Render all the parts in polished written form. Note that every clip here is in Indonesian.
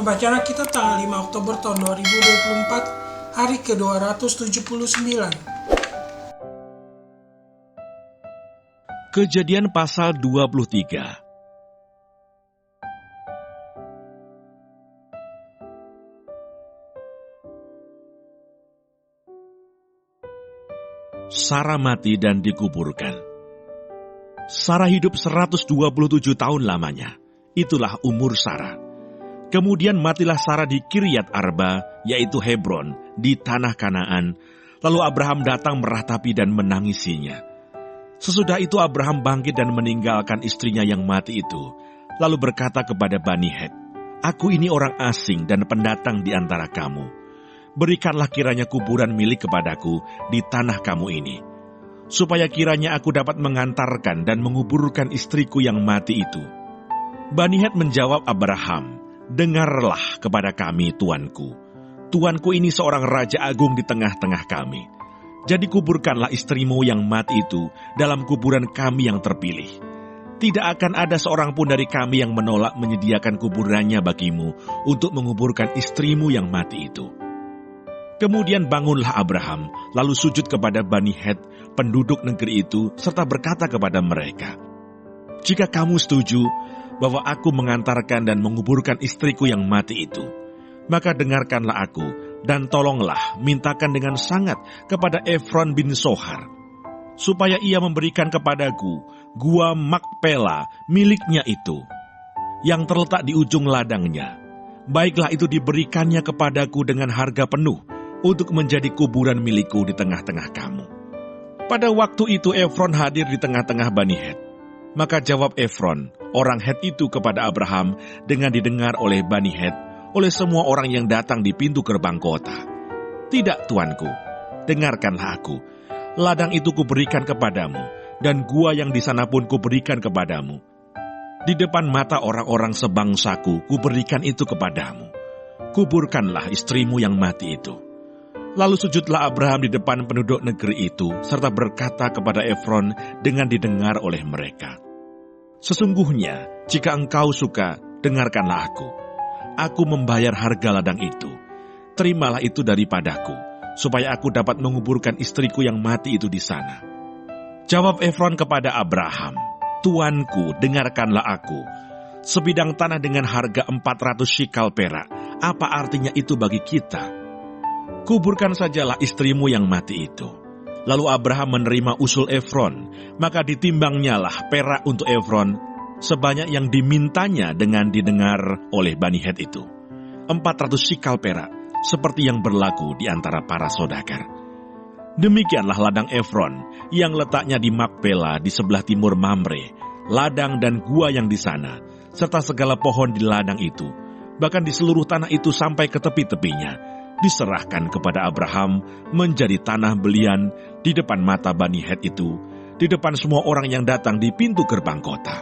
Pembacaan kita tanggal 5 Oktober tahun 2024, hari ke-279. Kejadian pasal 23. Sarah mati dan dikuburkan. Sarah hidup 127 tahun lamanya. Itulah umur Sarah. Kemudian matilah Sarah di Kiryat Arba, yaitu Hebron, di tanah Kanaan. Lalu Abraham datang meratapi dan menangisinya. Sesudah itu Abraham bangkit dan meninggalkan istrinya yang mati itu. Lalu berkata kepada Bani Het, "Aku ini orang asing dan pendatang di antara kamu. Berikanlah kiranya kuburan milik kepadaku di tanah kamu ini, supaya kiranya aku dapat mengantarkan dan menguburkan istriku yang mati itu." Bani Het menjawab Abraham, "Dengarlah kepada kami, tuanku. Tuanku ini seorang raja agung di tengah-tengah kami. Jadi kuburkanlah istrimu yang mati itu dalam kuburan kami yang terpilih. Tidak akan ada seorang pun dari kami yang menolak menyediakan kuburannya bagimu untuk menguburkan istrimu yang mati itu." Kemudian bangunlah Abraham, lalu sujud kepada Bani Het, penduduk negeri itu, serta berkata kepada mereka, "Jika kamu setuju bahwa aku mengantarkan dan menguburkan istriku yang mati itu, maka dengarkanlah aku, dan tolonglah mintakan dengan sangat kepada Efron bin Sohar, supaya ia memberikan kepadaku gua Makpela miliknya itu, yang terletak di ujung ladangnya. Baiklah itu diberikannya kepadaku dengan harga penuh, untuk menjadi kuburan milikku di tengah-tengah kamu." Pada waktu itu Efron hadir di tengah-tengah Bani Het. Maka jawab Efron, orang Het itu kepada Abraham dengan didengar oleh Bani Het, oleh semua orang yang datang di pintu gerbang kota, "Tidak, tuanku, dengarkanlah aku. Ladang itu kuberikan kepadamu, dan gua yang di sana pun kuberikan kepadamu. Di depan mata orang-orang sebangsaku kuberikan itu kepadamu. Kuburkanlah istrimu yang mati itu." Lalu sujudlah Abraham di depan penduduk negeri itu, serta berkata kepada Efron dengan didengar oleh mereka, "Sesungguhnya, jika engkau suka, dengarkanlah aku. Aku membayar harga ladang itu. Terimalah itu daripadaku, supaya aku dapat menguburkan istriku yang mati itu di sana." Jawab Efron kepada Abraham, "Tuanku, dengarkanlah aku. Sebidang tanah dengan harga 400 shikal perak, apa artinya itu bagi kita? Kuburkan sajalah istrimu yang mati itu." Lalu Abraham menerima usul Efron, maka ditimbangnyalah perak untuk Efron sebanyak yang dimintanya dengan didengar oleh Bani Het itu. 400 shikal perak, seperti yang berlaku di antara para saudagar. Demikianlah ladang Efron, yang letaknya di Makpela di sebelah timur Mamre, ladang dan gua yang di sana, serta segala pohon di ladang itu, bahkan di seluruh tanah itu sampai ke tepi-tepinya, diserahkan kepada Abraham menjadi tanah belian di depan mata Bani Het itu, di depan semua orang yang datang di pintu gerbang kota.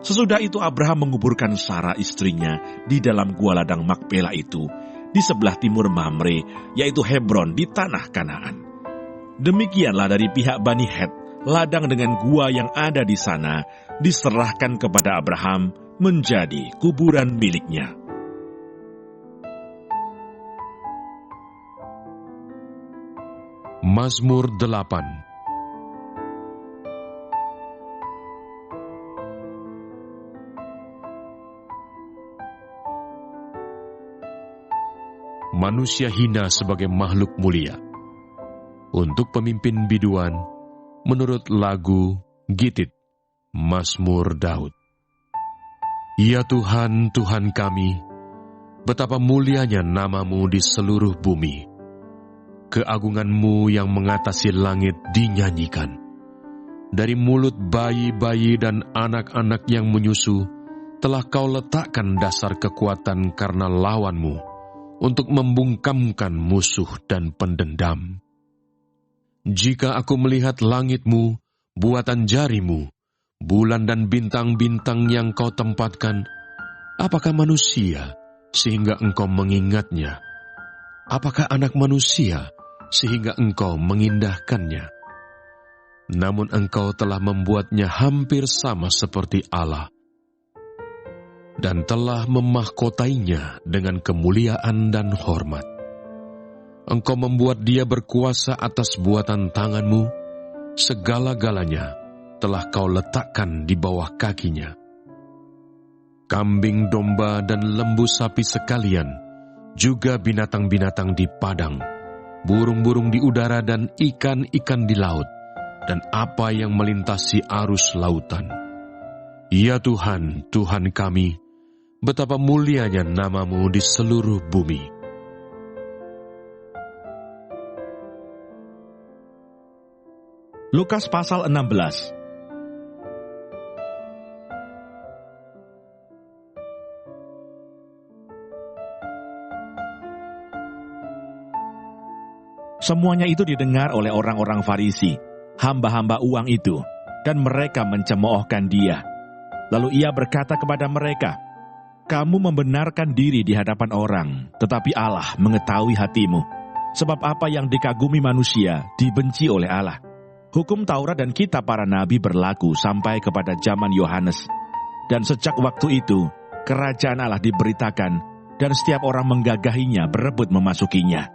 Sesudah itu Abraham menguburkan Sarah istrinya di dalam gua ladang Makpela itu, di sebelah timur Mamre, yaitu Hebron di tanah Kanaan. Demikianlah dari pihak Bani Het, ladang dengan gua yang ada di sana diserahkan kepada Abraham menjadi kuburan miliknya. Mazmur 8. Manusia hina sebagai makhluk mulia. Untuk pemimpin biduan, menurut lagu Gitit, Mazmur Daud. Ya Tuhan, Tuhan kami, betapa mulianya namamu di seluruh bumi. Keagunganmu yang mengatasi langit dinyanyikan. Dari mulut bayi-bayi dan anak-anak yang menyusu, telah kau letakkan dasar kekuatan karena lawanmu, untuk membungkamkan musuh dan pendendam. Jika aku melihat langitmu, buatan jarimu, bulan dan bintang-bintang yang kau tempatkan, apakah manusia sehingga engkau mengingatnya? Apakah anak manusia sehingga engkau mengindahkannya? Namun engkau telah membuatnya hampir sama seperti Allah. dan telah memahkotainya dengan kemuliaan dan hormat. Engkau membuat dia berkuasa atas buatan tanganmu, segala-galanya telah kau letakkan di bawah kakinya. Kambing, domba, dan lembu sapi sekalian, juga binatang-binatang di padang, burung-burung di udara dan ikan-ikan di laut, dan apa yang melintasi arus lautan. Ya Tuhan, Tuhan kami, betapa mulianya nama-Mu di seluruh bumi. Lukas pasal 16. Semuanya itu didengar oleh orang-orang Farisi, hamba-hamba uang itu, dan mereka mencemoohkan dia. Lalu ia berkata kepada mereka, "Kamu membenarkan diri di hadapan orang, tetapi Allah mengetahui hatimu. Sebab apa yang dikagumi manusia, dibenci oleh Allah. Hukum Taurat dan kitab para nabi berlaku sampai kepada zaman Yohanes. Dan sejak waktu itu, kerajaan Allah diberitakan, dan setiap orang menggagahinya berebut memasukinya.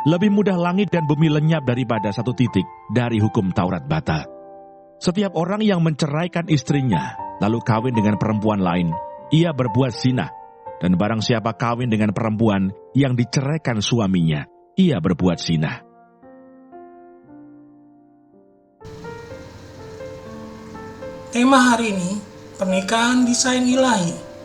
Lebih mudah langit dan bumi lenyap daripada satu titik dari hukum Taurat batal. Setiap orang yang menceraikan istrinya, lalu kawin dengan perempuan lain, ia berbuat zina. Dan barang siapa kawin dengan perempuan yang diceraikan suaminya, ia berbuat zina." Tema hari ini, pernikahan desain ilahi.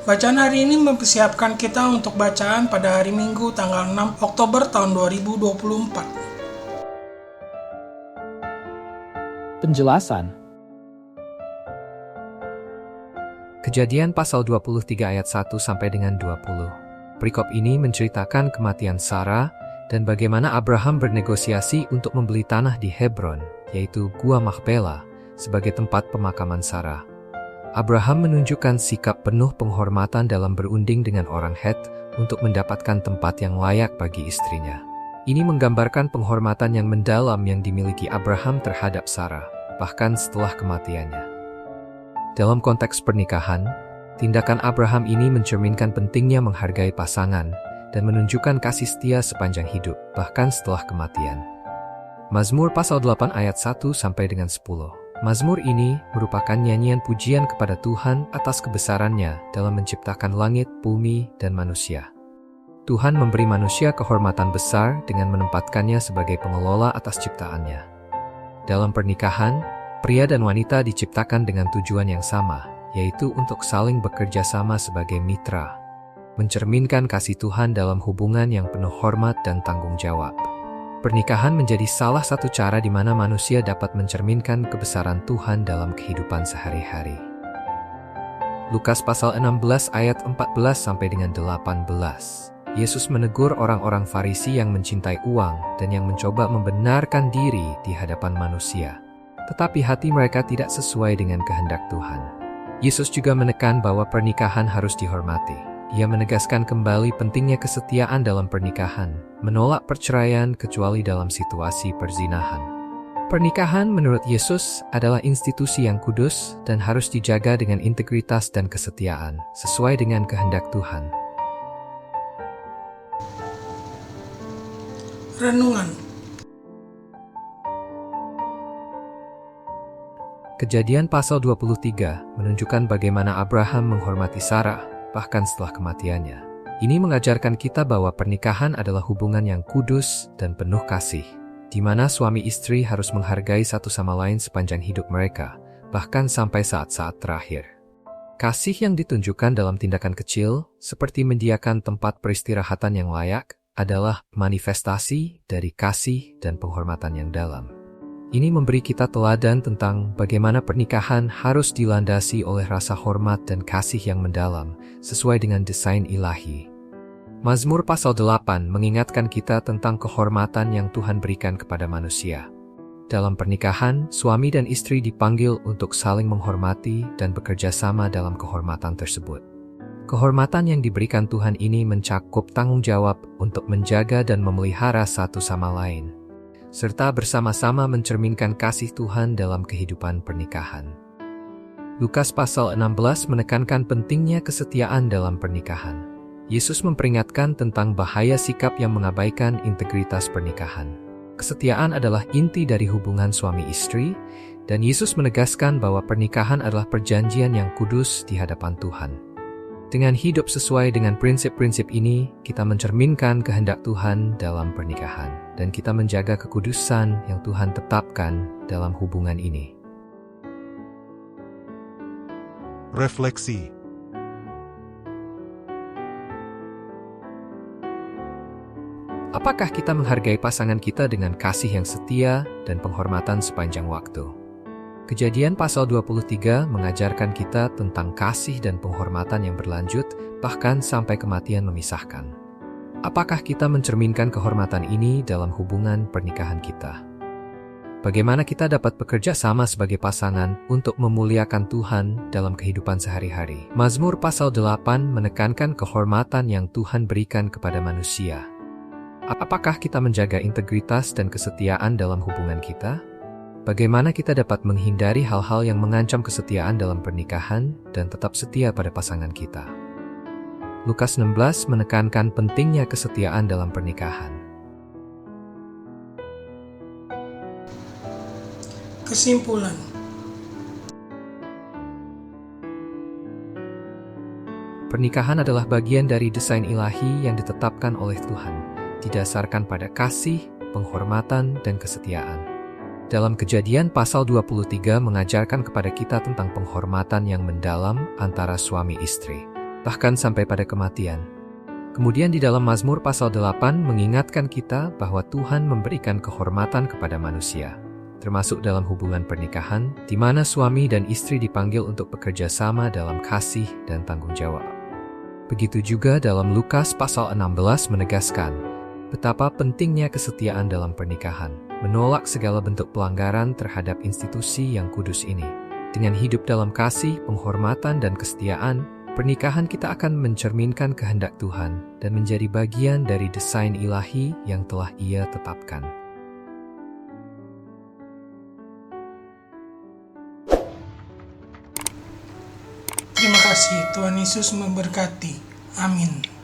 Bacaan hari ini mempersiapkan kita untuk bacaan pada hari Minggu tanggal 6 Oktober tahun 2024. Penjelasan. Kejadian pasal 23 ayat 1 sampai dengan 20. Perikop ini menceritakan kematian Sarah dan bagaimana Abraham bernegosiasi untuk membeli tanah di Hebron, yaitu Gua Makpela, sebagai tempat pemakaman Sarah. Abraham menunjukkan sikap penuh penghormatan dalam berunding dengan orang Het untuk mendapatkan tempat yang layak bagi istrinya. Ini menggambarkan penghormatan yang mendalam yang dimiliki Abraham terhadap Sarah, bahkan setelah kematiannya. Dalam konteks pernikahan, tindakan Abraham ini mencerminkan pentingnya menghargai pasangan dan menunjukkan kasih setia sepanjang hidup, bahkan setelah kematian. Mazmur pasal 8 ayat 1 sampai dengan 10. Mazmur ini merupakan nyanyian pujian kepada Tuhan atas kebesarannya dalam menciptakan langit, bumi, dan manusia. Tuhan memberi manusia kehormatan besar dengan menempatkannya sebagai pengelola atas ciptaannya. Dalam pernikahan, pria dan wanita diciptakan dengan tujuan yang sama, yaitu untuk saling bekerja sama sebagai mitra, mencerminkan kasih Tuhan dalam hubungan yang penuh hormat dan tanggung jawab. Pernikahan menjadi salah satu cara di mana manusia dapat mencerminkan kebesaran Tuhan dalam kehidupan sehari-hari. Lukas pasal 16 ayat 14 sampai dengan 18. Yesus menegur orang-orang Farisi yang mencintai uang dan yang mencoba membenarkan diri di hadapan manusia, tetapi hati mereka tidak sesuai dengan kehendak Tuhan. Yesus juga menekan bahwa pernikahan harus dihormati. Ia menegaskan kembali pentingnya kesetiaan dalam pernikahan, menolak perceraian kecuali dalam situasi perzinahan. Pernikahan menurut Yesus adalah institusi yang kudus dan harus dijaga dengan integritas dan kesetiaan, sesuai dengan kehendak Tuhan. Renungan. Kejadian pasal 23 menunjukkan bagaimana Abraham menghormati Sarah, bahkan setelah kematiannya. Ini mengajarkan kita bahwa pernikahan adalah hubungan yang kudus dan penuh kasih, di mana suami istri harus menghargai satu sama lain sepanjang hidup mereka, bahkan sampai saat-saat terakhir. Kasih yang ditunjukkan dalam tindakan kecil, seperti menyediakan tempat peristirahatan yang layak, adalah manifestasi dari kasih dan penghormatan yang dalam. Ini memberi kita teladan tentang bagaimana pernikahan harus dilandasi oleh rasa hormat dan kasih yang mendalam, sesuai dengan desain ilahi. Mazmur pasal 8 mengingatkan kita tentang kehormatan yang Tuhan berikan kepada manusia. Dalam pernikahan, suami dan istri dipanggil untuk saling menghormati dan bekerja sama dalam kehormatan tersebut. Kehormatan yang diberikan Tuhan ini mencakup tanggung jawab untuk menjaga dan memelihara satu sama lain, serta bersama-sama mencerminkan kasih Tuhan dalam kehidupan pernikahan. Lukas pasal 16 menekankan pentingnya kesetiaan dalam pernikahan. Yesus memperingatkan tentang bahaya sikap yang mengabaikan integritas pernikahan. Kesetiaan adalah inti dari hubungan suami istri, dan Yesus menegaskan bahwa pernikahan adalah perjanjian yang kudus di hadapan Tuhan. Dengan hidup sesuai dengan prinsip-prinsip ini, kita mencerminkan kehendak Tuhan dalam pernikahan, dan kita menjaga kekudusan yang Tuhan tetapkan dalam hubungan ini. Refleksi. Apakah kita menghargai pasangan kita dengan kasih yang setia dan penghormatan sepanjang waktu? Kejadian pasal 23 mengajarkan kita tentang kasih dan penghormatan yang berlanjut, bahkan sampai kematian memisahkan. Apakah kita mencerminkan kehormatan ini dalam hubungan pernikahan kita? Bagaimana kita dapat bekerja sama sebagai pasangan untuk memuliakan Tuhan dalam kehidupan sehari-hari? Mazmur pasal 8 menekankan kehormatan yang Tuhan berikan kepada manusia. Apakah kita menjaga integritas dan kesetiaan dalam hubungan kita? Bagaimana kita dapat menghindari hal-hal yang mengancam kesetiaan dalam pernikahan dan tetap setia pada pasangan kita? Lukas 16 menekankan pentingnya kesetiaan dalam pernikahan. Kesimpulan. Pernikahan adalah bagian dari desain ilahi yang ditetapkan oleh Tuhan, didasarkan pada kasih, penghormatan, dan kesetiaan. Dalam Kejadian pasal 23 mengajarkan kepada kita tentang penghormatan yang mendalam antara suami istri, bahkan sampai pada kematian. Kemudian di dalam Mazmur pasal 8 mengingatkan kita bahwa Tuhan memberikan kehormatan kepada manusia, termasuk dalam hubungan pernikahan, di mana suami dan istri dipanggil untuk bekerja sama dalam kasih dan tanggung jawab. Begitu juga dalam Lukas pasal 16 menegaskan betapa pentingnya kesetiaan dalam pernikahan, menolak segala bentuk pelanggaran terhadap institusi yang kudus ini. Dengan hidup dalam kasih, penghormatan, dan kesetiaan, pernikahan kita akan mencerminkan kehendak Tuhan dan menjadi bagian dari desain ilahi yang telah Ia tetapkan. Terima kasih, Tuhan Yesus memberkati. Amin.